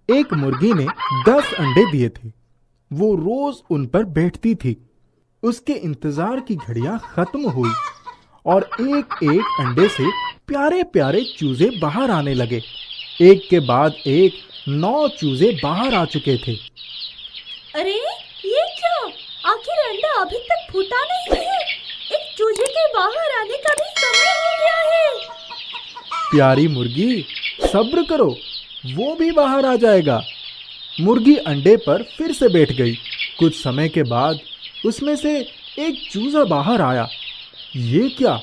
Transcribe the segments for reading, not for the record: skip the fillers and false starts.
एक मुर्गी ने 10 अंडे दिए थे। वो रोज उन पर बैठती थी। उसके इंतजार की घड़ियां खत्म हुई और एक एक अंडे से प्यारे प्यारे चूजे बाहर आने लगे। एक के बाद एक 9 चूजे बाहर आ चुके थे। अरे ये क्या? आखिर अंडा अभी तक फूटा नहीं है। एक चूजे के बाहर आने का भी समय हो गया है। प्यारी मुर्गी, सब्र करो, वो भी बाहर आ जाएगा। मुर्गी अंडे पर फिर से बैठ गई। कुछ समय के बाद उसमें से एक चूजा बाहर आया। ये क्या?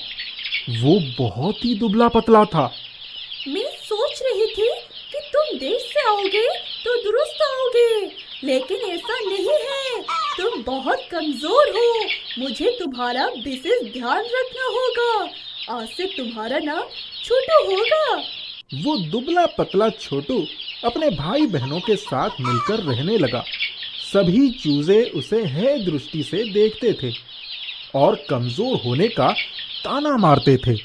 वो बहुत ही दुबला पतला था। मैं सोच रही थी कि तुम देर से आओगे तो दुरुस्त आओगे, लेकिन ऐसा नहीं है। तुम बहुत कमजोर हो। मुझे तुम्हारा विशेष ध्यान रखना होगा। आज से तुम्हारा नाम छोटू होगा। वो दुबला पतला छोटू अपने भाई बहनों के साथ मिलकर रहने लगा। सभी चूजे उसे है दृष्टि से देखते थे और कमजोर होने का ताना मारते थे।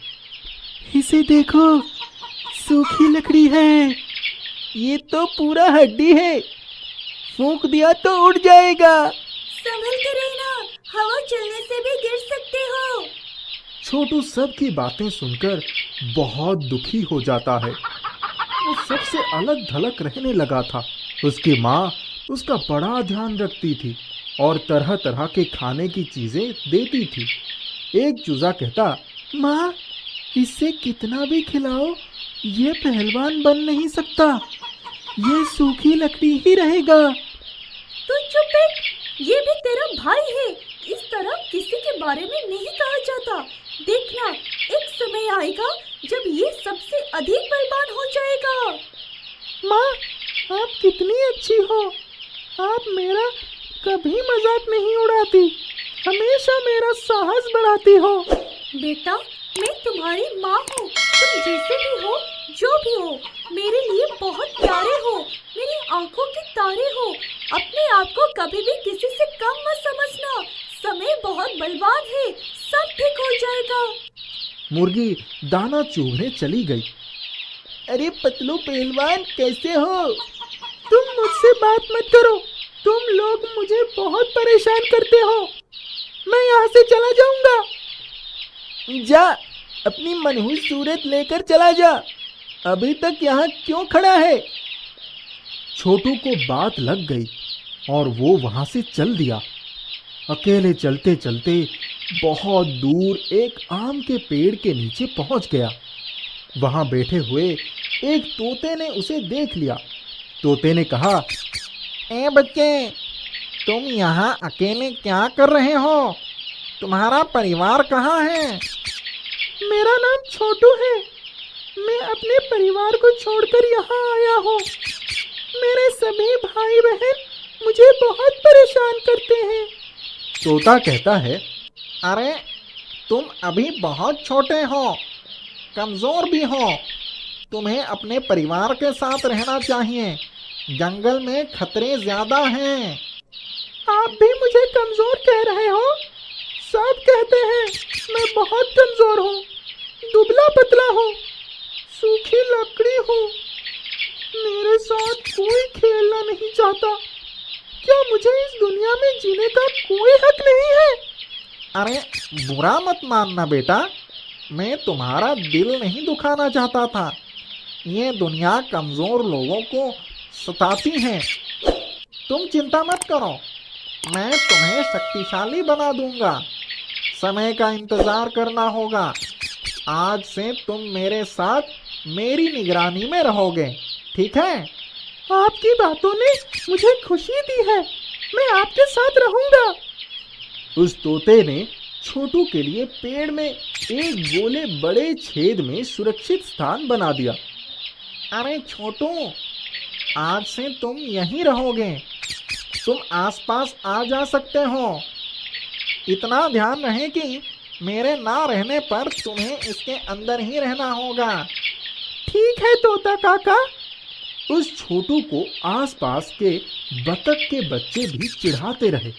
इसे देखो, सूखी लकड़ी है। ये तो पूरा हड्डी है, फूंक दिया तो उड़ जाएगा। संभल कर रहना, हवा चलने से भी गिर सकते हो। छोटू सबकी बातें सुनकर बहुत दुखी हो जाता है। वो सबसे अलग थलग रहने लगा था। उसकी माँ उसका बड़ा ध्यान रखती थी और तरह तरह के खाने की चीजें देती थी। एक चूजा कहता, माँ, इसे कितना भी खिलाओ ये पहलवान बन नहीं सकता। ये सूखी लकड़ी ही रहेगा। तू चुप बैठ, ये भी तेरा भाई है। इस तरह किसी के बारे में नहीं कहा जाता। देखना, एक समय आएगा जब ये सबसे अधिक बलवान हो जाएगा। माँ, आप कितनी अच्छी हो। आप मेरा कभी मजाक नहीं उड़ाती, हमेशा मेरा साहस बढ़ाती हो। बेटा, मैं तुम्हारी माँ हूँ। तुम जैसे भी हो, जो भी हो, मेरे लिए बहुत प्यारे हो। मेरी आंखों के तारे हो। अपने आप को कभी भी किसी से कम मत समझना। समय बहुत बलवान है, सब ठीक हो जाएगा। मुर्गी दाना चुभने चली गई। अरे पतलू पहलवान, कैसे हो? तुम मुझसे बात मत करो। तुम लोग मुझे बहुत परेशान करते हो। मैं यहाँ से चला जाऊंगा। जा, अपनी मनहूस सूरत लेकर चला जा। अभी तक यहाँ क्यों खड़ा है? छोटू को बात लग गई और वो वहां से चल दिया। अकेले चलते चलते बहुत दूर एक आम के पेड़ के नीचे पहुंच गया। वहां बैठे हुए एक तोते ने उसे देख लिया। तोते ने कहा, ए बच्चे, तुम यहाँ अकेले क्या कर रहे हो? तुम्हारा परिवार कहाँ है? मेरा नाम छोटू है। मैं अपने परिवार को छोड़कर यहाँ आया हूँ। मेरे सभी भाई बहन मुझे बहुत परेशान करते हैं। तोता कहता है, अरे तुम अभी बहुत छोटे हो, कमजोर भी हो। तुम्हें अपने परिवार के साथ रहना चाहिए। जंगल में खतरे ज्यादा हैं। आप भी मुझे कमजोर कह रहे हो? सब कहते हैं मैं बहुत कमजोर हूँ, दुबला पतला हूँ, सूखी लकड़ी हूँ। मेरे साथ कोई खेलना नहीं चाहता। क्या मुझे इस दुनिया में जीने का कोई हक नहीं है? अरे बुरा मत मानना बेटा, मैं तुम्हारा दिल नहीं दुखाना चाहता था। ये दुनिया कमजोर लोगों को सताती है। तुम चिंता मत करो, मैं तुम्हें शक्तिशाली बना दूंगा। समय का इंतजार करना होगा। आज से तुम मेरे साथ मेरी निगरानी में रहोगे, ठीक है? आपकी बातों ने मुझे खुशी दी है। मैं आपके साथ रहूंगा। उस तोते ने छोटू के लिए पेड़ में एक गोले बड़े छेद में सुरक्षित स्थान बना दिया। अरे छोटू, आज से तुम यहीं रहोगे। तुम आसपास आ जा सकते हो। इतना ध्यान रहे कि मेरे ना रहने पर तुम्हें इसके अंदर ही रहना होगा। ठीक है तोता काका। उस छोटू को आसपास के बतख के बच्चे भी चिढ़ाते रहे।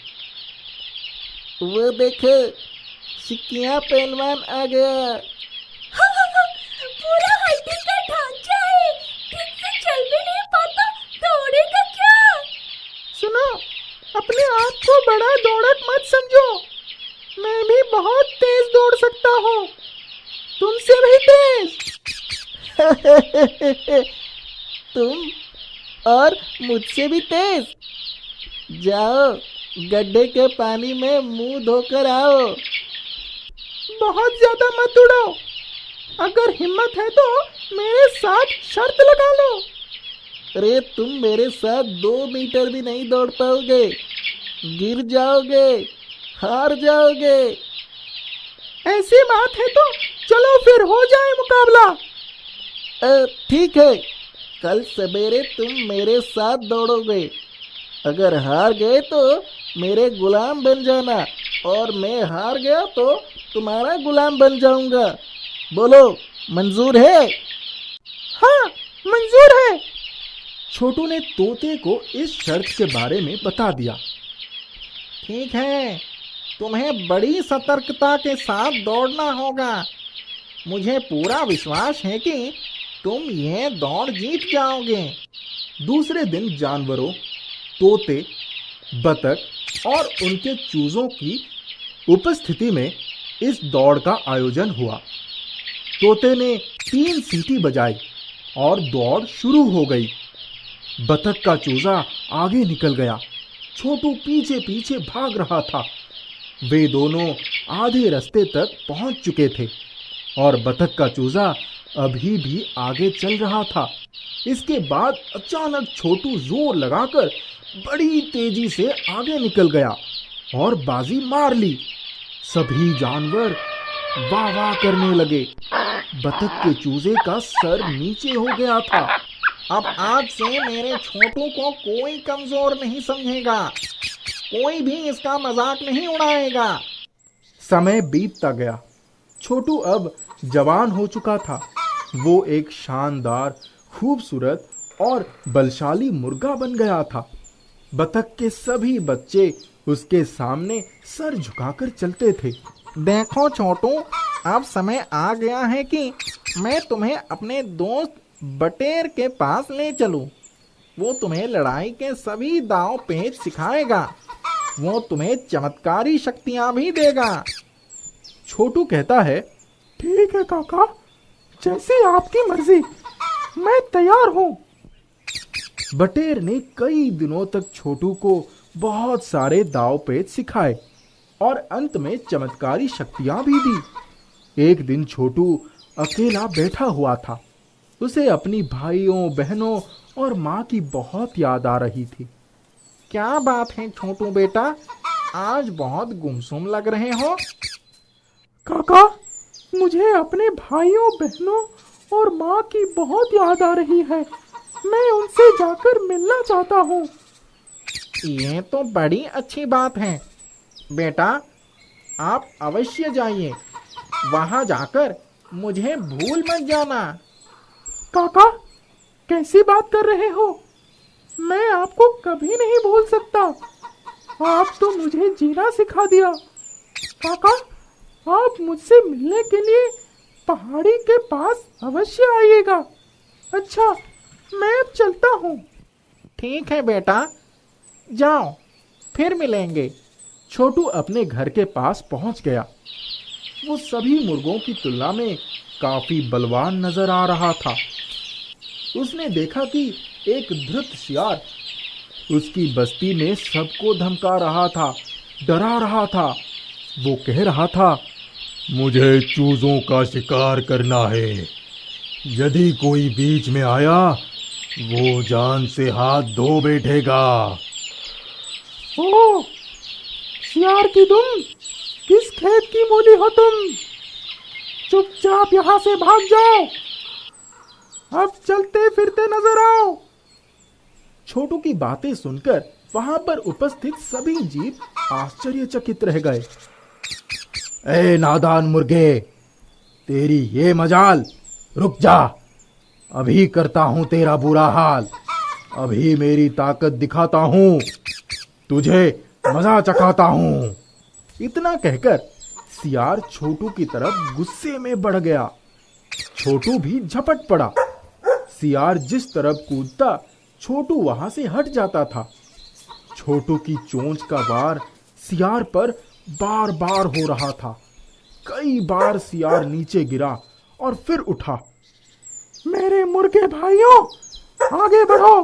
वो देखे, सिकिया पहलवान आ गया। पूरा हड्डी का ढांचा है, ठीक से चल भी नहीं पाता, दौड़े तुम और मुझसे भी तेज। जाओ गड्ढे के पानी में मुंह धोकर आओ। बहुत ज्यादा मत उड़ो, अगर हिम्मत है तो मेरे साथ शर्त लगा लो। अरे तुम मेरे साथ 2 मीटर भी नहीं दौड़ पाओगे, गिर जाओगे, हार जाओगे। ऐसी बात है तो चलो फिर हो जाए मुकाबला। ठीक है, कल सवेरे तुम मेरे साथ दौड़ोगे। अगर हार गए तो मेरे गुलाम बन जाना, और मैं हार गया तो तुम्हारा गुलाम बन जाऊंगा। बोलो, मंजूर है? हाँ, मंजूर है। छोटू ने तोते को इस शर्त के बारे में बता दिया। ठीक है, तुम्हें बड़ी सतर्कता के साथ दौड़ना होगा। मुझे पूरा विश्वास है कि तुम यह दौड़ जीत जाओगे। दूसरे दिन जानवरों, तोते, बतख और उनके चूजों की उपस्थिति में इस दौड़ का आयोजन हुआ। तोते ने 3 सीटी बजाई और दौड़ शुरू हो गई। बतख का चूजा आगे निकल गया, छोटू पीछे पीछे भाग रहा था। वे दोनों आधे रास्ते तक पहुंच चुके थे और बतख का चूजा अभी भी आगे चल रहा था। इसके बाद अचानक छोटू जोर लगाकर बड़ी तेजी से आगे निकल गया और बाजी मार ली। सभी जानवर वाह वाह करने लगे। बतख के चूजे का सर नीचे हो गया था। अब आज से मेरे छोटू को कोई कमजोर नहीं समझेगा, कोई भी इसका मजाक नहीं उड़ाएगा। समय बीतता गया। छोटू अब जवान हो चुका था। वो एक शानदार, खूबसूरत और बलशाली मुर्गा बन गया था। बतख के सभी बच्चे उसके सामने सर झुकाकर चलते थे। देखो छोटू, अब समय आ गया है कि मैं तुम्हें अपने दोस्त बटेर के पास ले चलूं। वो तुम्हें लड़ाई के सभी दांव पेच सिखाएगा। वो तुम्हें चमत्कारी शक्तियां भी देगा। छोटू कहता है, ठीक है काका, जैसी आपकी मर्जी, मैं तैयार हूं। बटेर ने कई दिनों तक छोटू को बहुत सारे दाव पेच सिखाए और अंत में चमत्कारी शक्तियां भी दी। एक दिन छोटू अकेला बैठा हुआ था। उसे अपनी भाइयों, बहनों और माँ की बहुत याद आ रही थी। क्या बात है छोटू बेटा, आज बहुत गुमसुम लग रहे हो? काका, मुझे अपने भाइयों, बहनों और माँ की बहुत याद आ रही है। मैं उनसे जाकर मिलना चाहता हूँ। ये तो बड़ी अच्छी बात है बेटा, आप अवश्य जाइए। वहाँ जाकर मुझे भूल मत जाना। काका, कैसी बात कर रहे हो? मैं आपको कभी नहीं भूल सकता। आप तो मुझे जीना सिखा दिया। काका, आप मुझसे मिलने के लिए पहाड़ी के पास अवश्य आइएगा। अच्छा, मैं अब चलता हूँ। ठीक है बेटा, जाओ, फिर मिलेंगे। छोटू अपने घर के पास पहुंच गया। वो सभी मुर्गों की तुलना में काफी बलवान नजर आ रहा था। उसने देखा कि एक धृत सियार उसकी बस्ती में सबको धमका रहा था, डरा रहा था। वो कह रहा था, मुझे चूजों का शिकार करना है। यदि कोई बीच में आया, वो जान से हाथ धो बैठेगा। ओ, सियार की दुम, किस खेत की मूली हो तुम? चुपचाप यहाँ से भाग जाओ। अब चलते फिरते नजर आओ। छोटू की बातें सुनकर वहां पर उपस्थित सभी जीव आश्चर्यचकित रह गए। ए नादान मुर्गे, तेरी ये मजाल, रुक जा, अभी करता हूं तेरा बुरा हाल। अभी मेरी ताकत दिखाता हूं, तुझे मजा चखाता हूं। इतना कहकर सियार छोटू की तरफ गुस्से में बढ़ गया। छोटू भी झपट पड़ा। सियार जिस तरफ कूदता, छोटू वहां से हट जाता था। छोटू की चोंच का वार सियार पर बार बार हो रहा था। कई बार सियार नीचे गिरा और फिर उठा। मेरे मुर्गे भाइयों, आगे बढ़ो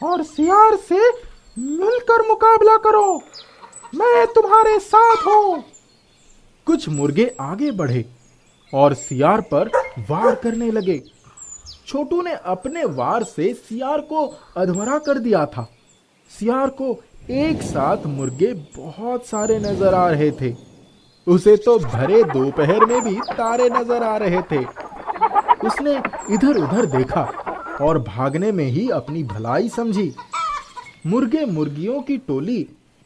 और सियार से मिलकर मुकाबला करो। मैं तुम्हारे साथ हूं। कुछ मुर्गे आगे बढ़े और सियार पर वार करने लगे। छोटू ने अपने वार से सियार को अधमरा कर दिया था। सियार को एक साथ मुर्गे बहुत सारे नजर आ रहे थे। उसे तो भरे दोपहर में भी तारे नजर आ रहे थे। उसने इधर उधर देखा और भागने में ही अपनी भलाई समझी। मुर्गे मुर्गियों की टोली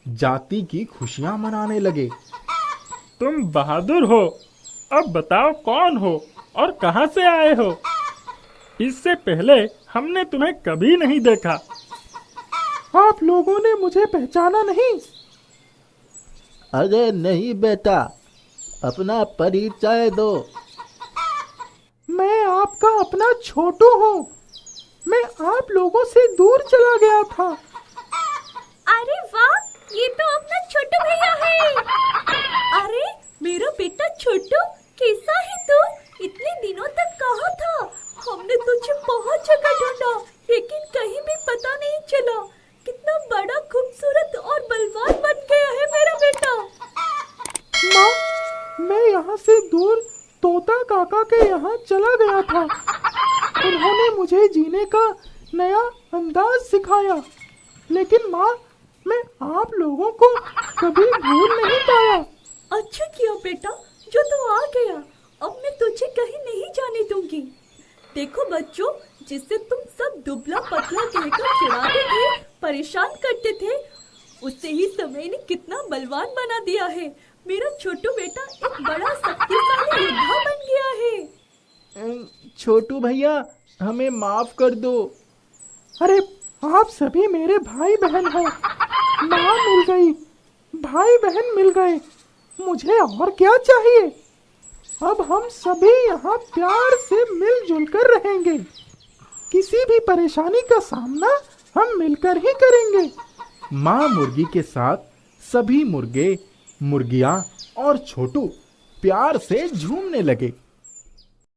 जाति की खुशियां मनाने लगे। तुम बहादुर हो। अब बताओ कौन हो और कहां से आए हो? इससे पहले हमने तुम्हें कभी नहीं देखा। आप लोगों ने मुझे पहचाना नहीं? अरे नहीं बेटा, अपना परिचय दो। मैं आपका अपना छोटू हूँ। मैं आप लोगों से दूर चला गया था। अरे वाह, ये तो अपना छोटू भैया है। अरे मेरा बेटा छोटू, कैसा है तू? इतने दिनों तक कहाँ था? हमने तुझे बहुत जगह ढूंढा, लेकिन कहीं भी पता नहीं चला। कितना बड़ा, खूबसूरत और बलवान बन गया है मेरा बेटा। माँ, मैं यहाँ से दूर तोता काका के यहाँ चला गया था। उन्होंने मुझे जीने का नया अंदाज सिखाया, लेकिन माँ, मैं आप लोगों को कभी भूल नहीं पाया। अच्छा किया बेटा जो तू आ गया। अब मैं तुझे कहीं नहीं जाने दूंगी। देखो बच्चों, जिससे तुम सब दुबला पतला कहकर चिढ़ाते थे, परेशान करते थे, उससे ही समय ने कितना बलवान बना दिया है। मेरा छोटू बेटा एक बड़ा शक्तिशाली योद्धा बन गया है। छोटू भैया, हमें माफ कर दो। अरे आप सभी मेरे भाई बहन हैं। माँ मिल गई, भाई बहन मिल गए, मुझे और क्या चाहिए? अब हम सभी यहाँ प्यार से मिलजुल कर रहेंगे। किसी भी परेशानी का सामना हम मिलकर ही करेंगे। माँ मुर्गी के साथ सभी मुर्गे, मुर्गियाँ और छोटू प्यार से झूमने लगे।